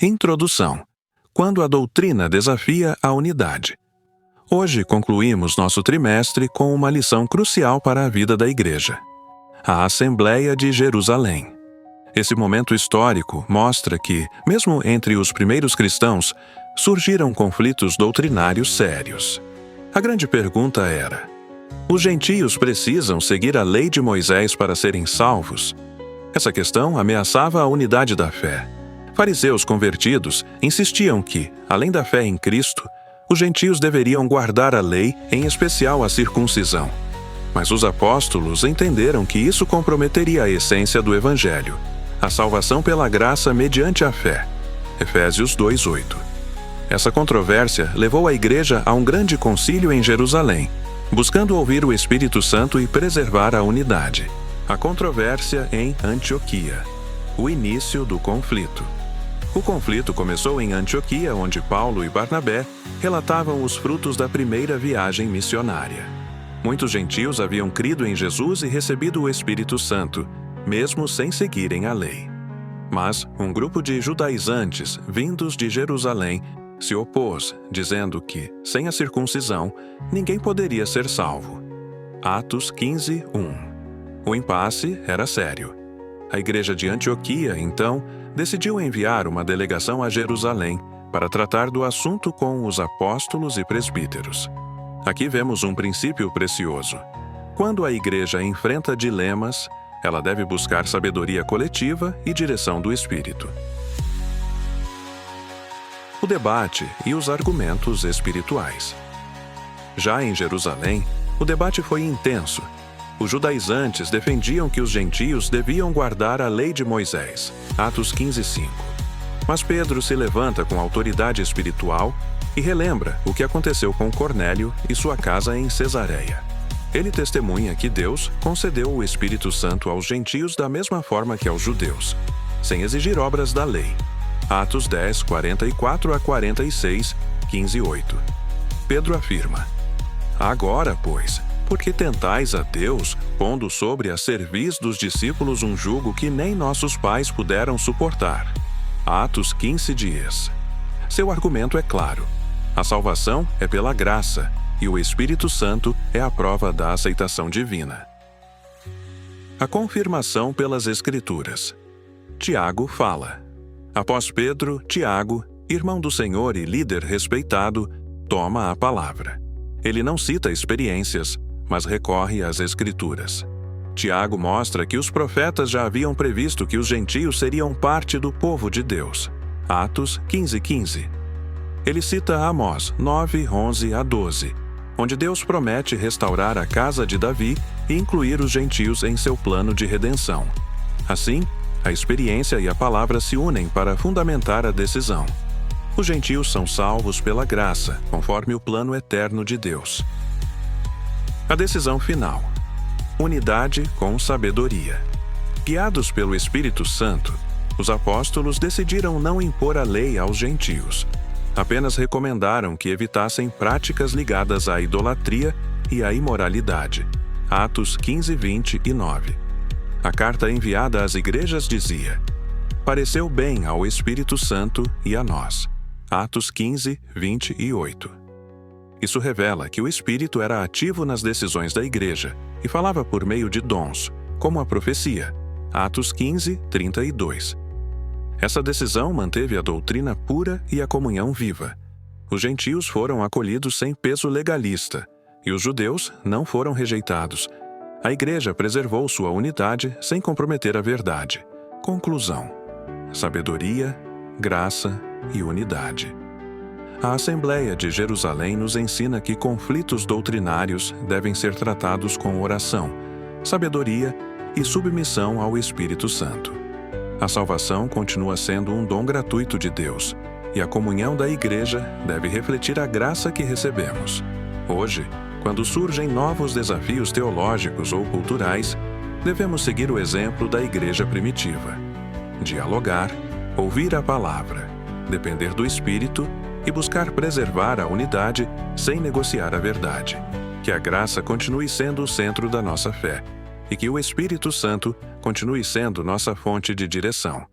Introdução. Quando a doutrina desafia a unidade. Hoje concluímos nosso trimestre com uma lição crucial para a vida da Igreja: a Assembleia de Jerusalém. Esse momento histórico mostra que, mesmo entre os primeiros cristãos, surgiram conflitos doutrinários sérios. A grande pergunta era: os gentios precisam seguir a lei de Moisés para serem salvos? Essa questão ameaçava a unidade da fé. Fariseus convertidos insistiam que, além da fé em Cristo, os gentios deveriam guardar a lei, em especial a circuncisão. Mas os apóstolos entenderam que isso comprometeria a essência do Evangelho, a salvação pela graça mediante a fé. Efésios 2:8. Essa controvérsia levou a Igreja a um grande concílio em Jerusalém, buscando ouvir o Espírito Santo e preservar a unidade. A controvérsia em Antioquia. O início do conflito. O conflito começou em Antioquia, onde Paulo e Barnabé relatavam os frutos da primeira viagem missionária. Muitos gentios haviam crido em Jesus e recebido o Espírito Santo, mesmo sem seguirem a lei. Mas um grupo de judaizantes, vindos de Jerusalém, se opôs, dizendo que, sem a circuncisão, ninguém poderia ser salvo. Atos 15:1. O impasse era sério. A Igreja de Antioquia, então, decidiu enviar uma delegação a Jerusalém para tratar do assunto com os apóstolos e presbíteros. Aqui vemos um princípio precioso. Quando a Igreja enfrenta dilemas, ela deve buscar sabedoria coletiva e direção do Espírito. O debate e os argumentos espirituais. Já em Jerusalém, o debate foi intenso. Os judaizantes defendiam que os gentios deviam guardar a lei de Moisés, Atos 15:5. Mas Pedro se levanta com autoridade espiritual e relembra o que aconteceu com Cornélio e sua casa em Cesareia. Ele testemunha que Deus concedeu o Espírito Santo aos gentios da mesma forma que aos judeus, sem exigir obras da lei. Atos 10, 44 a 46, 15:8. Pedro afirma: agora, pois, por que tentais a Deus, pondo sobre a cerviz dos discípulos um jugo que nem nossos pais puderam suportar? Atos 15:10. Seu argumento é claro. A salvação é pela graça, e o Espírito Santo é a prova da aceitação divina. A confirmação pelas Escrituras. Tiago fala. Após Pedro, Tiago, irmão do Senhor e líder respeitado, toma a palavra. Ele não cita experiências, mas recorre às Escrituras. Tiago mostra que os profetas já haviam previsto que os gentios seriam parte do povo de Deus. Atos 15:15. Ele cita Amós 9:11 a 12, onde Deus promete restaurar a casa de Davi e incluir os gentios em seu plano de redenção. Assim, a experiência e a palavra se unem para fundamentar a decisão. Os gentios são salvos pela graça, conforme o plano eterno de Deus. A decisão final. Unidade com sabedoria. Guiados pelo Espírito Santo, os apóstolos decidiram não impor a lei aos gentios. Apenas recomendaram que evitassem práticas ligadas à idolatria e à imoralidade. Atos 15:20 e 9. A carta enviada às igrejas dizia: pareceu bem ao Espírito Santo e a nós. Atos 15:20 e 8. Isso revela que o Espírito era ativo nas decisões da Igreja e falava por meio de dons, como a profecia. Atos 15:32. Essa decisão manteve a doutrina pura e a comunhão viva. Os gentios foram acolhidos sem peso legalista, e os judeus não foram rejeitados. A Igreja preservou sua unidade sem comprometer a verdade. Conclusão: sabedoria, graça e unidade. A Assembleia de Jerusalém nos ensina que conflitos doutrinários devem ser tratados com oração, sabedoria e submissão ao Espírito Santo. A salvação continua sendo um dom gratuito de Deus, e a comunhão da Igreja deve refletir a graça que recebemos. Hoje, quando surgem novos desafios teológicos ou culturais, devemos seguir o exemplo da Igreja primitiva: dialogar, ouvir a palavra, depender do Espírito e buscar preservar a unidade sem negociar a verdade. Que a graça continue sendo o centro da nossa fé e que o Espírito Santo continue sendo nossa fonte de direção.